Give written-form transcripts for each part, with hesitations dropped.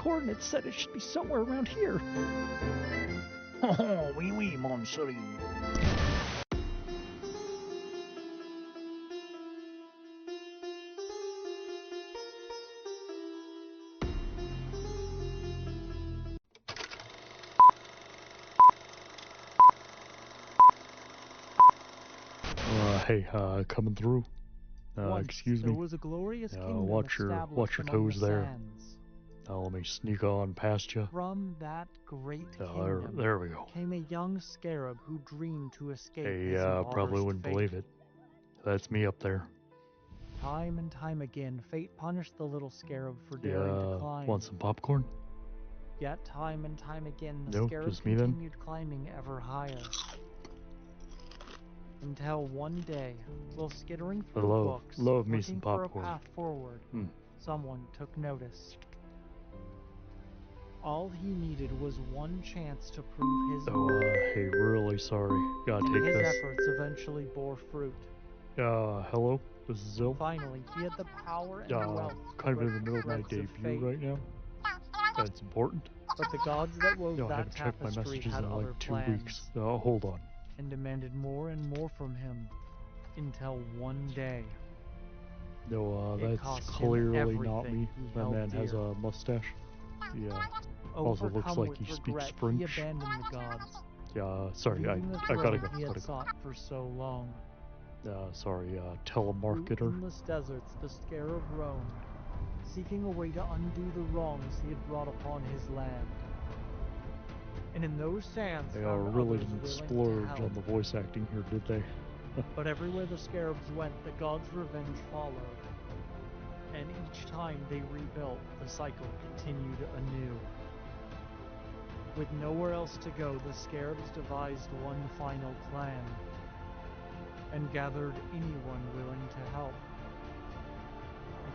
coordinates said it should be somewhere around here. Oh, oui, oui, Mon Sun. Hey, coming through. Once, Excuse there me. was a glorious kingdom Watch your established among toes the there. sands. Let me sneak on past you. From that great kingdom There we go. came a young scarab who dreamed to escape Hey, his probably impoverished wouldn't fate. believe it. That's me up there. Time and time again, fate punished the little scarab for daring to climb. Want some popcorn? Yet time and time again, the Nope, scarab just me then? continued climbing ever higher. Until one day, while skittering through books, love me looking some for a popcorn. path forward, someone took notice. All he needed was one chance to prove his worth. Hey, really sorry. Gotta take His this. efforts eventually bore fruit. Hello? This is Zill. Finally, he had the power and wealth Kind to of in the middle of my break threads debut fate. right now. That's important. But the gods that wove I that haven't checked my tapestry messages had in other like 2 plans, weeks. Hold on. and demanded more and more from him, until one day. No, It that's cost him clearly not everything me. he That held man has dear. a mustache. Yeah. Also looks Overcome like with he speaks regret, French. He abandoned the gods, Sorry, I leaving the gotta throne go. he had Gotta go. sought for so long. Sorry, Through telemarketer. endless deserts, the scarab roamed, seeking a way to undo the wrongs he had brought upon his land. And in those sands, They found really others didn't willing to splurge help. on the voice acting here, did they? But everywhere the scarabs went, the gods' revenge followed. And each time they rebuilt, the cycle continued anew. With nowhere else to go, the scarabs devised one final plan, and gathered anyone willing to help.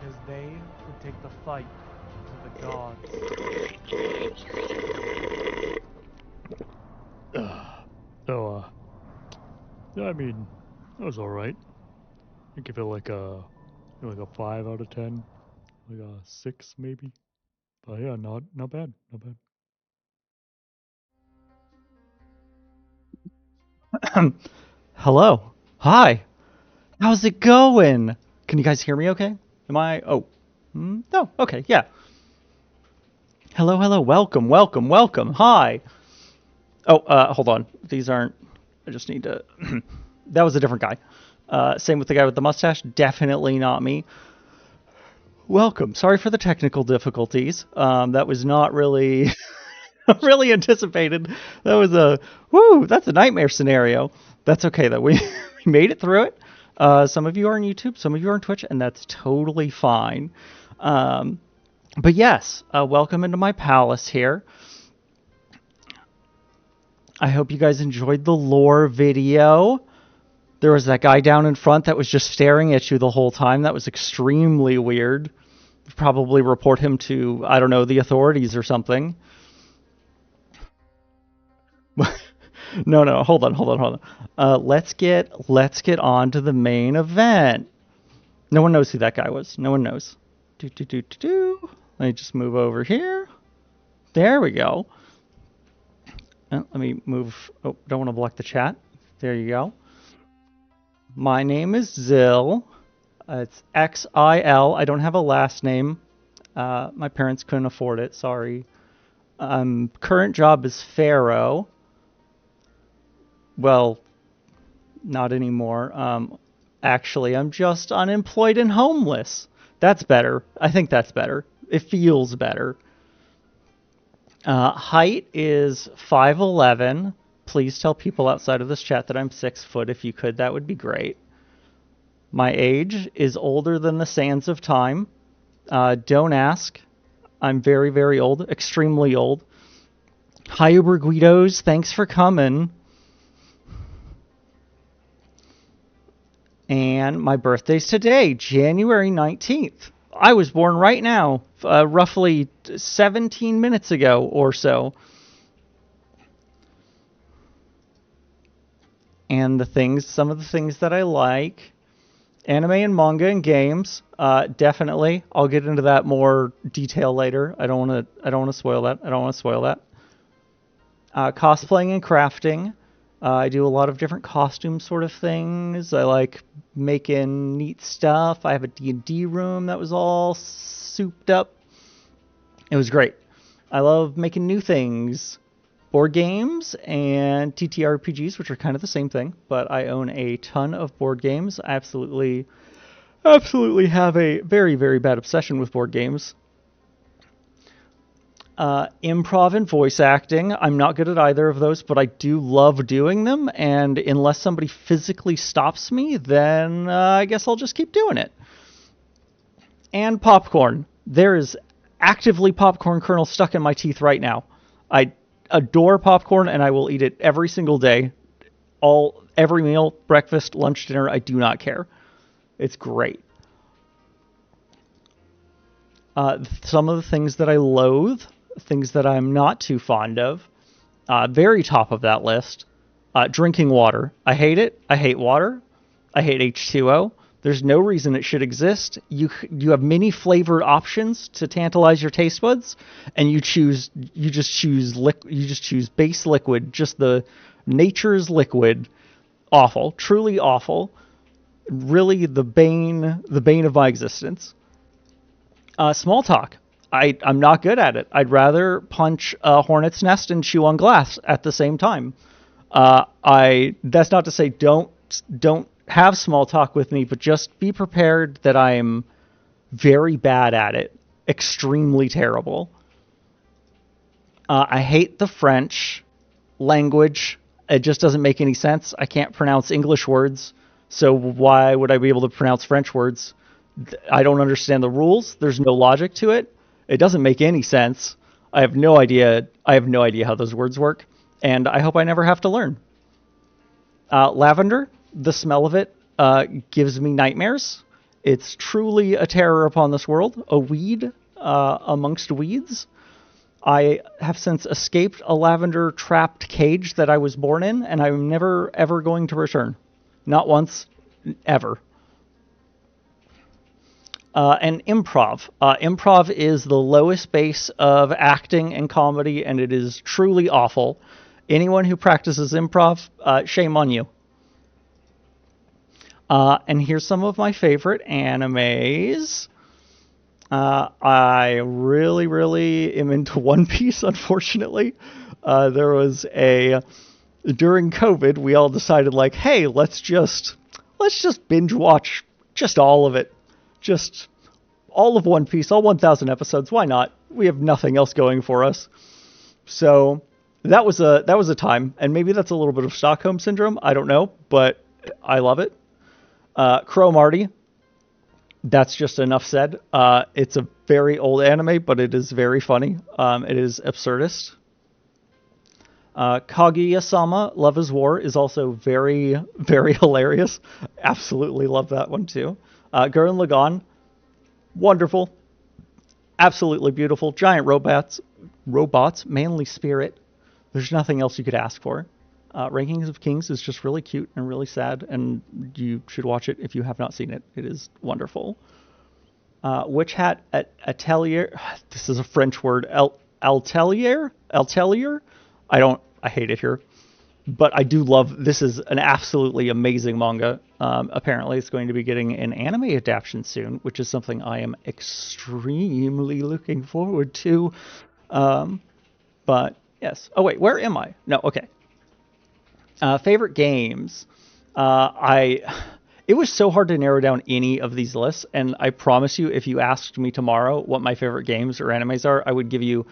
Because they would take the fight to the gods. I mean, that was alright. I give it like a 5 out of 10. Like a 6 maybe. But yeah, not bad. Not bad. Hello. Hi. How's it going? Can you guys hear me okay? Am I... Oh. No. Okay. Yeah. Hello, hello. Welcome, welcome, welcome. Hi. Oh, hold on. These aren't... I just need to... That was a different guy. Same with the guy with the mustache. Definitely not me. Welcome. Sorry for the technical difficulties. That was not really... really anticipated. That was a... Woo! That's a nightmare scenario. That's okay, though. We made it through it. Some of you are on YouTube, some of you are on Twitch, and that's totally fine. But yes, welcome into my palace here. I hope you guys enjoyed the lore video. There was that guy down in front that was just staring at you the whole time. That was extremely weird. Probably report him to, I don't know, the authorities or something. No, hold on. Let's get on to the main event. No one knows who that guy was. No one knows. Let me just move over here. There we go. Let me move. Oh, don't want to block the chat. There you go. My name is Zill. It's Xil. I don't have a last name. My parents couldn't afford it. Sorry. Current job is Pharaoh. Well, not anymore. Actually, I'm just unemployed and homeless. That's better. I think that's better. It feels better. Height is 5'11". Please tell people outside of this chat that I'm 6 foot. If you could, that would be great. My age is older than the sands of time. Don't ask. I'm very, very old. Extremely old. Hi, Uber Guidos. Thanks for coming. And my birthday's today, January 19th. I was born right now, roughly 17 minutes ago or so. And some of the things that I like, Anime and manga and games, definitely. I'll get into that more detail later. I don't want to spoil that. Cosplaying and crafting. I do a lot of different costume sort of things. I like making neat stuff. I have a D&D room that was all souped up. It was great. I love making new things. Board games and TTRPGs, which are kind of the same thing, but I own a ton of board games. I absolutely have a very, very bad obsession with board games. Improv and voice acting. I'm not good at either of those, but I do love doing them, and unless somebody physically stops me, then I guess I'll just keep doing it. And popcorn. There is actively popcorn kernel stuck in my teeth right now. I adore popcorn, and I will eat it every single day. Every meal, breakfast, lunch, dinner, I do not care. It's great. Some of the things that I loathe, things that I'm not too fond of, very top of that list, drinking water. I hate it. I hate water. I hate H2O. There's no reason it should exist. You have many flavored options to tantalize your taste buds, and you just choose base liquid, just the nature's liquid. Awful, truly awful. Really the bane of my existence. Small talk. I'm not good at it. I'd rather punch a hornet's nest and chew on glass at the same time. That's not to say don't have small talk with me, but just be prepared that I'm very bad at it. Extremely terrible. I hate the French language. It just doesn't make any sense. I can't pronounce English words, so why would I be able to pronounce French words? I don't understand the rules. There's no logic to it. It doesn't make any sense. I have no idea how those words work, and I hope I never have to learn. Lavender. The smell of it gives me nightmares. It's truly a terror upon this world. A weed amongst weeds. I have since escaped a lavender-trapped cage that I was born in, and I'm never, ever going to return. Not once, ever. And improv. Improv is the lowest base of acting and comedy, and it is truly awful. Anyone who practices improv, shame on you. And here's some of my favorite animes. I really, really am into One Piece, unfortunately. During COVID, we all decided, like, hey, let's just binge watch just all of it. Just all of One Piece, all 1,000 episodes. Why not? We have nothing else going for us. So that was a time, and maybe that's a little bit of Stockholm Syndrome. I don't know, but I love it. Crow Marty. That's just enough said. It's a very old anime, but it is very funny. It is absurdist. Kaguya-sama, Love is War, is also very, very hilarious. Absolutely love that one, too. Gurren Lagann, wonderful. Absolutely beautiful. Giant robots, manly spirit. There's nothing else you could ask for. Rankings of Kings is just really cute and really sad, and you should watch it if you have not seen it. It is wonderful. Witch Hat Atelier. This is a French word. Atelier? I hate it here. But I do love, this is an absolutely amazing manga. Apparently it's going to be getting an anime adaptation soon, which is something I am extremely looking forward to. But yes. Oh wait, where am I? No, okay. Favorite games. It was so hard to narrow down any of these lists, and I promise you, if you asked me tomorrow what my favorite games or animes are, I would give you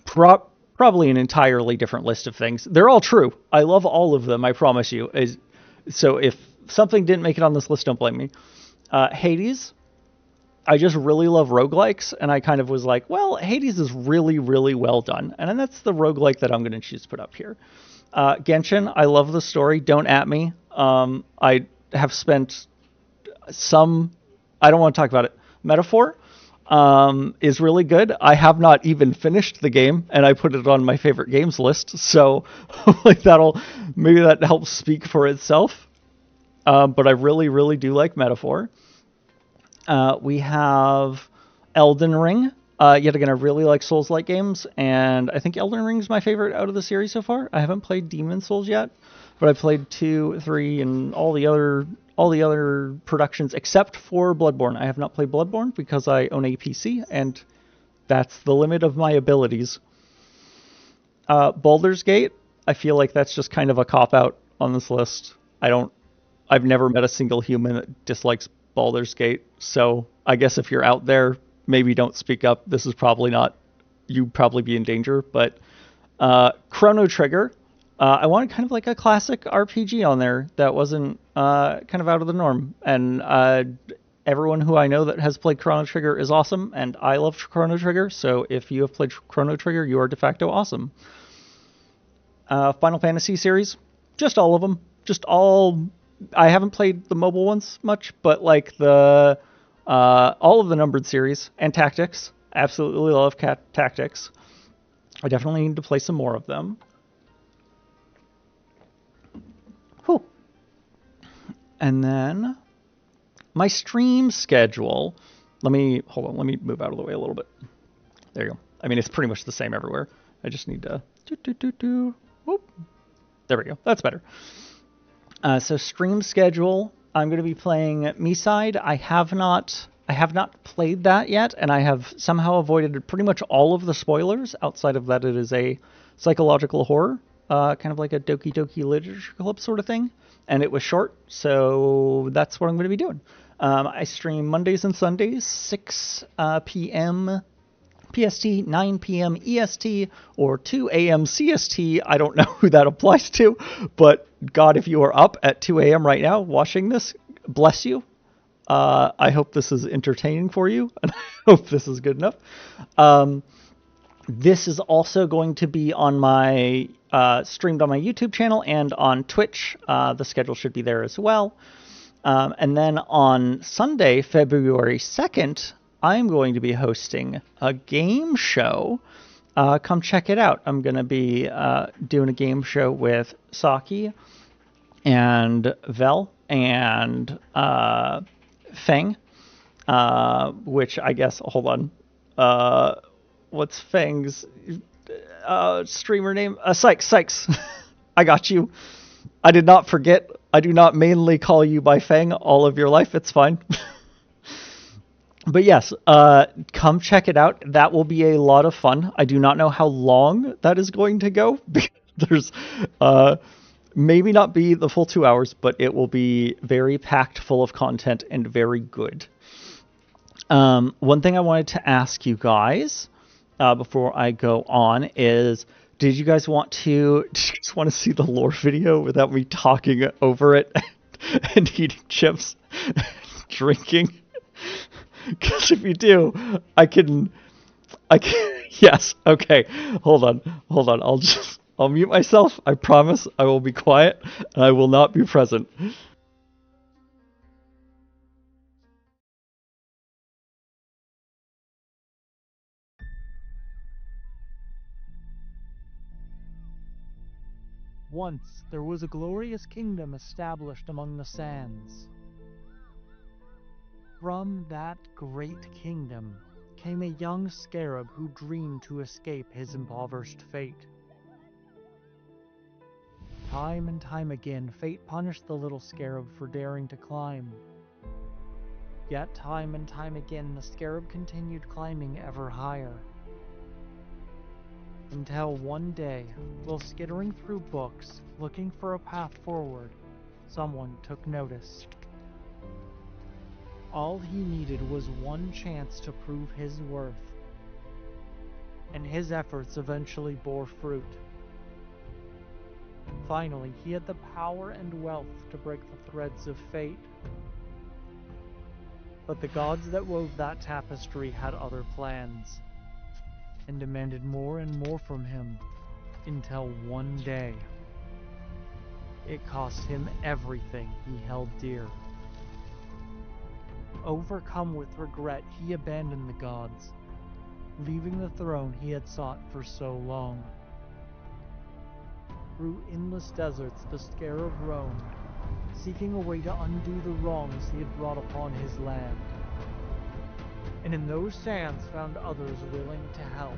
probably an entirely different list of things. They're all true. I love all of them, I promise you. So if something didn't make it on this list, don't blame me. Hades. I just really love roguelikes, and I kind of was like, well, Hades is really, really well done. And that's the roguelike that I'm going to choose to put up here. Genshin, I love the story. Don't at me. I have spent I don't want to talk about it. Metaphor is really good. I have not even finished the game, and I put it on my favorite games list. So like maybe that helps speak for itself. but I really, really do like Metaphor. We have Elden Ring. Yet again, I really like Souls-like games, and I think Elden Ring is my favorite out of the series so far. I haven't played Demon Souls yet, but I played 2, 3, and all the other productions except for Bloodborne. I have not played Bloodborne because I own a PC, and that's the limit of my abilities. Baldur's Gate, I feel like that's just kind of a cop-out on this list. I've never met a single human that dislikes Baldur's Gate, so I guess if you're out there, maybe don't speak up. This is probably not, you'd probably be in danger, but Chrono Trigger, I wanted kind of like a classic RPG on there that wasn't kind of out of the norm, and everyone who I know that has played Chrono Trigger is awesome, and I love Chrono Trigger, so if you have played Chrono Trigger, you are de facto awesome. Final Fantasy series, just all of them, just all. I haven't played the mobile ones much, but like the all of the numbered series and Tactics, absolutely love Tactics. I definitely need to play some more of them. Whew. And then my stream schedule. Let me move out of the way a little bit. There you go. I mean, it's pretty much the same everywhere. I just need to whoop. There we go. That's better. So stream schedule. I'm going to be playing Meeside. I have not played that yet, and I have somehow avoided pretty much all of the spoilers. Outside of that, it is a psychological horror, kind of like a Doki Doki Literature Club sort of thing, and it was short, so that's what I'm going to be doing. I stream Mondays and Sundays, 6 p.m. PST, 9 p.m. EST, or 2 a.m. CST. I don't know who that applies to, but God, if you are up at 2 a.m. right now watching this, bless you. I hope this is entertaining for you, and I hope this is good enough. This is also going to be on my streamed on my YouTube channel and on Twitch. The schedule should be there as well. And then on Sunday, February 2nd, I'm going to be hosting a game show. Come check it out. I'm going to be doing a game show with Saki and Vel and Feng, which I guess, hold on. What's Feng's streamer name? Sykes. I got you. I did not forget. I do not mainly call you by Feng all of your life. It's fine. But yes, come check it out. That will be a lot of fun. I do not know how long that is going to go. There's maybe not be the full 2 hours, but it will be very packed full of content and very good. One thing I wanted to ask you guys before I go on is, did you guys want to see the lore video without me talking over it and eating chips and drinking? Because if you do, I can, yes, okay, hold on, I'll mute myself, I promise I will be quiet, and I will not be present. Once there was a glorious kingdom established among the sands. From that great kingdom came a young scarab who dreamed to escape his impoverished fate. Time and time again, fate punished the little scarab for daring to climb. Yet time and time again, the scarab continued climbing ever higher. Until one day, while skittering through books, looking for a path forward, someone took notice. All he needed was one chance to prove his worth, and his efforts eventually bore fruit. Finally, he had the power and wealth to break the threads of fate. But the gods that wove that tapestry had other plans, and demanded more and more from him, until one day, it cost him everything he held dear. Overcome with regret, he abandoned the gods, leaving the throne he had sought for so long. Through endless deserts the scarab roamed, seeking a way to undo the wrongs he had brought upon his land. And in those sands found others willing to help.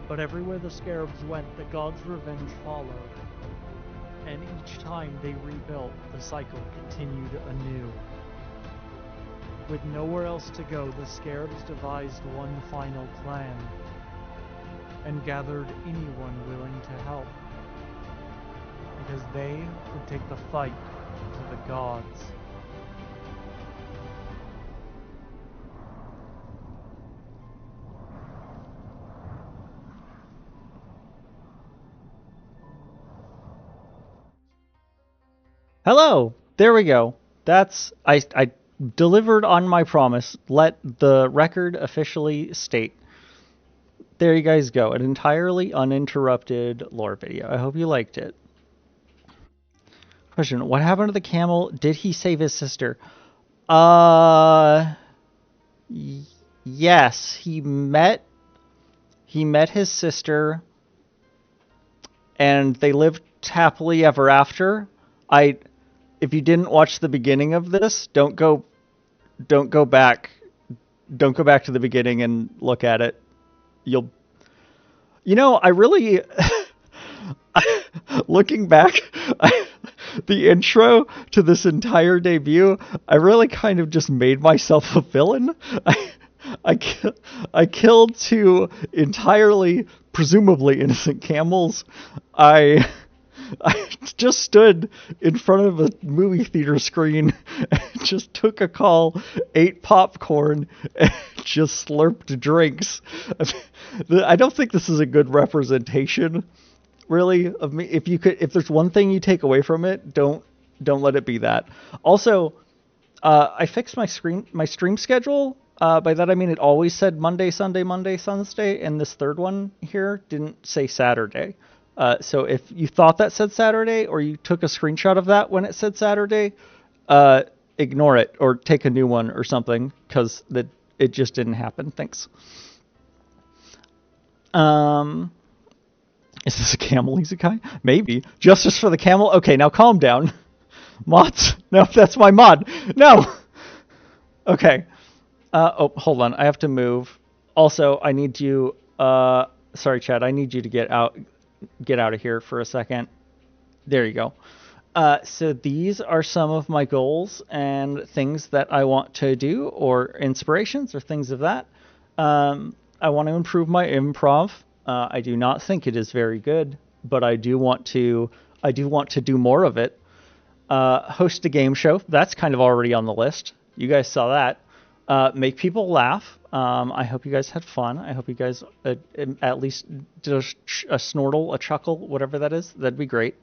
But everywhere the scarabs went, the gods' revenge followed. And each time they rebuilt, the cycle continued anew. With nowhere else to go, the scarabs devised one final plan, and gathered anyone willing to help, because they would take the fight to the gods. Hello! There we go. I delivered on my promise. Let the record officially state. There you guys go. An entirely uninterrupted lore video. I hope you liked it. Question: what happened to the camel? Did he save his sister? Yes. He met his sister, and they lived happily ever after. If you didn't watch the beginning of this, don't go back to the beginning and look at it. I really, looking back, the intro to this entire debut, I really kind of just made myself a villain. I killed two entirely, presumably innocent camels. I just stood in front of a movie theater screen and just took a call, ate popcorn, and just slurped drinks. I don't think this is a good representation, really, of me. If there's one thing you take away from it, don't let it be that. Also, I fixed my stream schedule. By that I mean it always said Monday, Sunday, and this third one here didn't say Saturday. So if you thought that said Saturday, or you took a screenshot of that when it said Saturday, ignore it or take a new one or something, because it just didn't happen. Thanks. Is this a camel isekai? Maybe. Justice for the camel? Okay, now calm down. Mods? No, that's my mod. No! Okay. Hold on. I have to move. Also, I need you... sorry, Chad. I need you to get out of here for a second. There you go. So these are some of my goals and things that I want to do, or inspirations or things of that. I want to improve my improv. I do not think it is very good, but I do want to do more of it. Host a game show. That's kind of already on the list. You guys saw that. Make people laugh. I hope you guys had fun. I hope you guys at least did a snortle, a chuckle, whatever that is. That'd be great.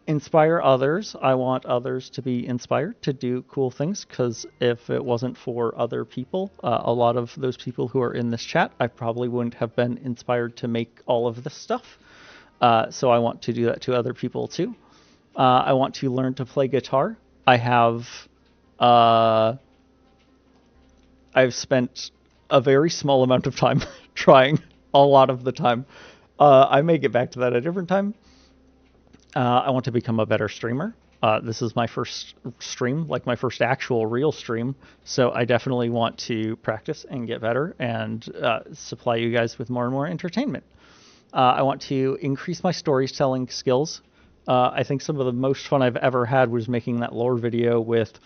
Inspire others. I want others to be inspired to do cool things, because if it wasn't for other people, a lot of those people who are in this chat, I probably wouldn't have been inspired to make all of this stuff. So I want to do that to other people too. I want to learn to play guitar. I've spent a very small amount of time trying, a lot of the time. I may get back to that at a different time. I want to become a better streamer. This is my first stream, like my first actual real stream. So I definitely want to practice and get better and supply you guys with more and more entertainment. I want to increase my storytelling skills. I think some of the most fun I've ever had was making that lore video with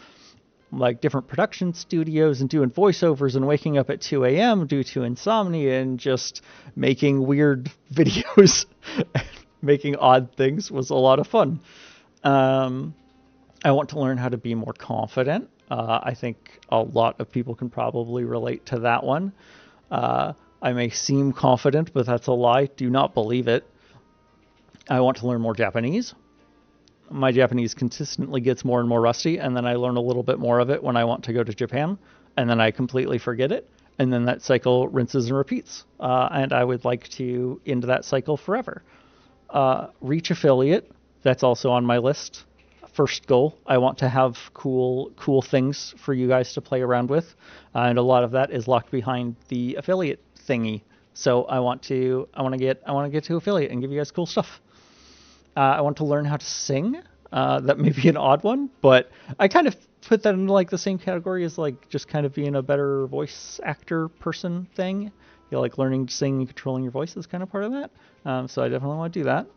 like different production studios and doing voiceovers and waking up at 2 a.m. due to insomnia and just making weird videos. Making odd things was a lot of fun. I want to learn how to be more confident. I think a lot of people can probably relate to that one. I may seem confident, but that's a lie. Do not believe it. I want to learn more Japanese. My Japanese consistently gets more and more rusty, and then I learn a little bit more of it when I want to go to Japan, and then I completely forget it, and then that cycle rinses and repeats. And I would like to end that cycle forever. Reach affiliate. That's also on my list. First goal. I want to have cool things for you guys to play around with, and a lot of that is locked behind the affiliate thingy. So I want to get to affiliate and give you guys cool stuff. I want to learn how to sing. That may be an odd one, but I kind of put that in like the same category as like just kind of being a better voice actor person thing. You know, like learning to sing and controlling your voice is kind of part of that. So I definitely want to do that.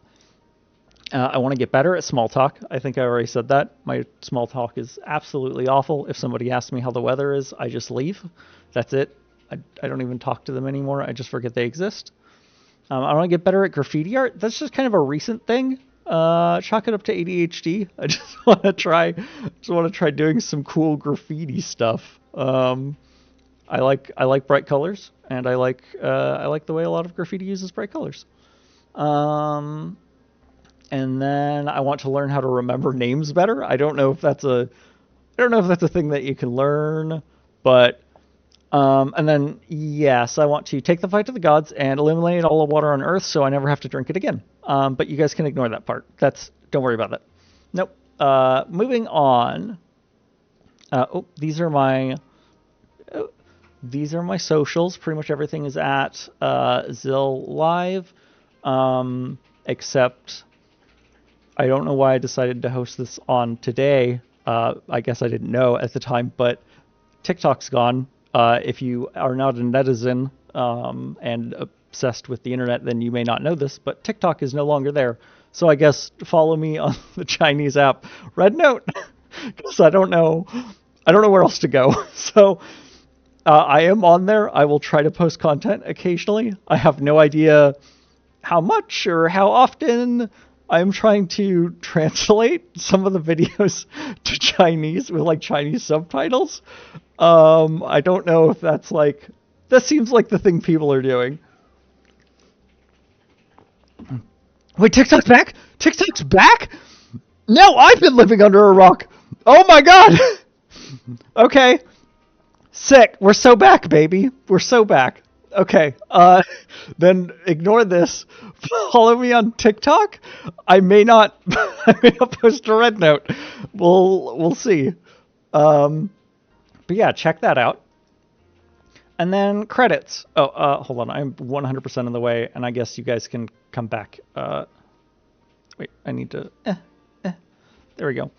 I want to get better at small talk. I think I already said that. My small talk is absolutely awful. If somebody asks me how the weather is, I just leave. That's it. I don't even talk to them anymore. I just forget they exist. I want to get better at graffiti art. That's just kind of a recent thing. Chalk it up to ADHD. I just want to try doing some cool graffiti stuff. I like bright colors, and I like the way a lot of graffiti uses bright colors. And then I want to learn how to remember names better. I don't know if that's a thing that you can learn, but and then yes, I want to take the fight to the gods and eliminate all the water on Earth, so I never have to drink it again. But you guys can ignore that part. Don't worry about that. Nope. Moving on. These are my socials. Pretty much everything is at Zill Live, except I don't know why I decided to host this on today. I guess I didn't know at the time, but TikTok's gone. If you are not a netizen and obsessed with the internet, then you may not know this, but TikTok is no longer there. So I guess follow me on the Chinese app Red Note, because I don't know where else to go. So I am on there. I will try to post content occasionally. I have no idea how much or how often. I'm trying to translate some of the videos to Chinese with like Chinese subtitles. I don't know if that seems like the thing people are doing. Wait, TikTok's back? TikTok's back? No, I've been living under a rock. Oh my god. Okay. Sick. We're so back, baby. We're so back. Okay, then ignore this. Follow me on TikTok. I may not post a Red Note. We'll see. But yeah, check that out. And then credits. Hold on. I'm 100% of the way, and I guess you guys can come back. Wait, I need to... There we go.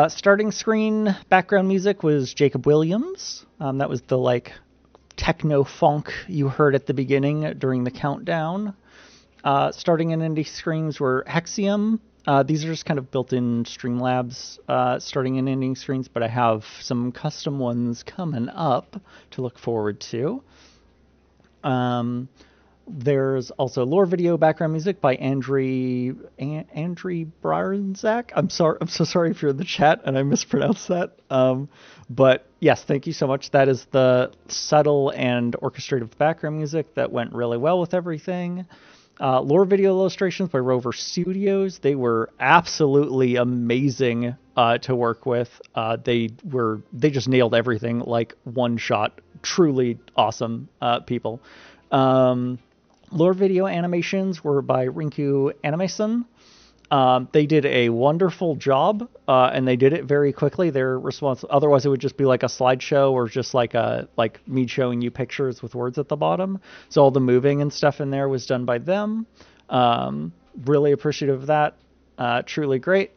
Starting screen background music was Jacob Williams. That was the techno funk you heard at the beginning during the countdown. Starting in indie screens were Hexium. These are just kind of built-in Streamlabs starting in ending screens, but I have some custom ones coming up to look forward to. There's also lore video background music by Andri Brarzak. I'm so sorry if you're in the chat and I mispronounced that. But yes, thank you so much. That is the subtle and orchestrative background music that went really well with everything. Lore video illustrations by Rover Studios. They were absolutely amazing to work with. They just nailed everything like one shot. Truly awesome people. Lore video animations were by Rinku Animation. They did a wonderful job, and they did it very quickly. Their response, otherwise it would just be like a slideshow or just like me showing you pictures with words at the bottom. So all the moving and stuff in there was done by them. Really appreciative of that. Truly great.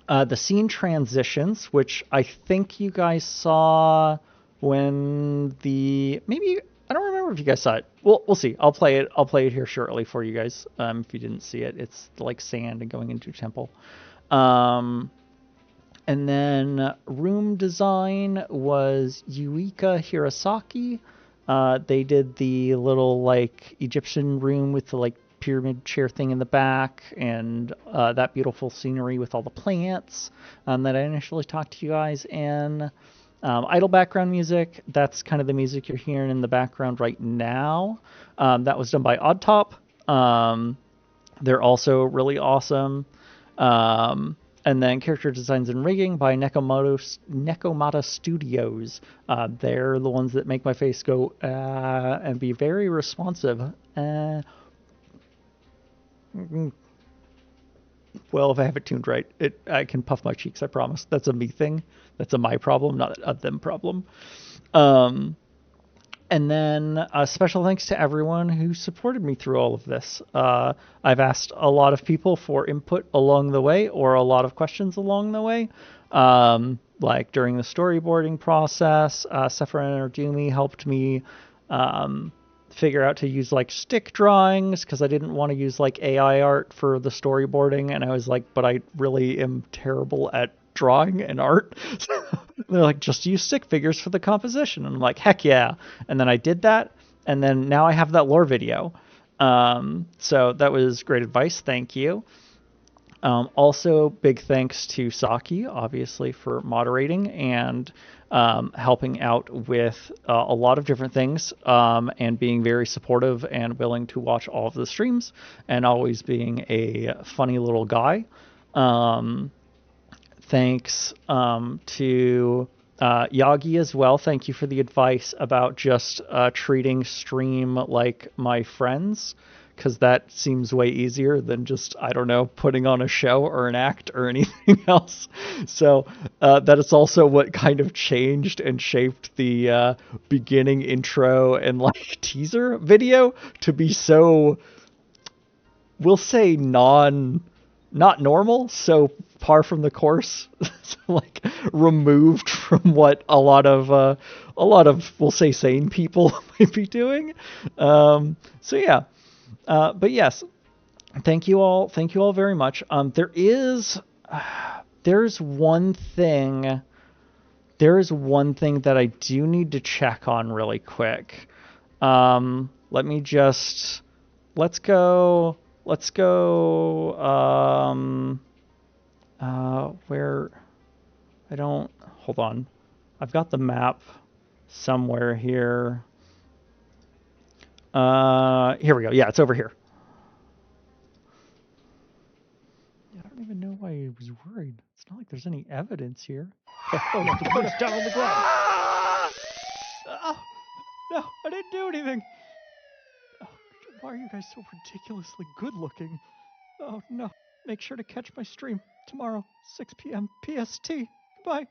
The scene transitions, which I think you guys saw when I don't remember if you guys saw it. We'll see. I'll play it here shortly for you guys. If you didn't see it, it's like sand and going into a temple. And then room design was Yuika Hirosaki. They did the little Egyptian room with the pyramid chair thing in the back, and that beautiful scenery with all the plants that I initially talked to you guys in. Idle background music, that's kind of the music you're hearing in the background right now. That was done by Oddtop. They're also really awesome. And then character designs and rigging by Nekomata Studios. They're the ones that make my face go and be very responsive. Well, if I have it tuned right, I can puff my cheeks, I promise. That's a me thing. That's a my problem, not a them problem. And then special thanks to everyone who supported me through all of this. I've asked a lot of people for input along the way, or a lot of questions along the way. Like during the storyboarding process, Sephiroth or Doomy helped me figure out to use like stick drawings, because I didn't want to use like AI art for the storyboarding, and I was like, but I really am terrible at drawing and art. They're like, just use stick figures for the composition. And I'm like, heck yeah. And then I did that, and then now I have that lore video. So that was great advice. Thank you. Also, big thanks to Saki, obviously, for moderating and helping out with a lot of different things, and being very supportive and willing to watch all of the streams, and always being a funny little guy. Thanks to Yagi as well. Thank you for the advice about just treating stream like my friends, because that seems way easier than just, I don't know, putting on a show or an act or anything else. So that is also what kind of changed and shaped the beginning intro and like teaser video to be so, we'll say, not normal, so par from the course, so like removed from what a lot of we'll say sane people might be doing. So yeah, but yes, thank you all very much. There's one thing that I do need to check on really quick. Let's go where I don't, hold on. I've got the map somewhere here. Here we go. Yeah, it's over here. Yeah, I don't even know why I was worried. It's not like there's any evidence here. Oh, no, the boat's down on the ground. Oh, no, I didn't do anything. Oh, why are you guys so ridiculously good looking? Oh no. Make sure to catch my stream tomorrow, 6 PM PST. Goodbye.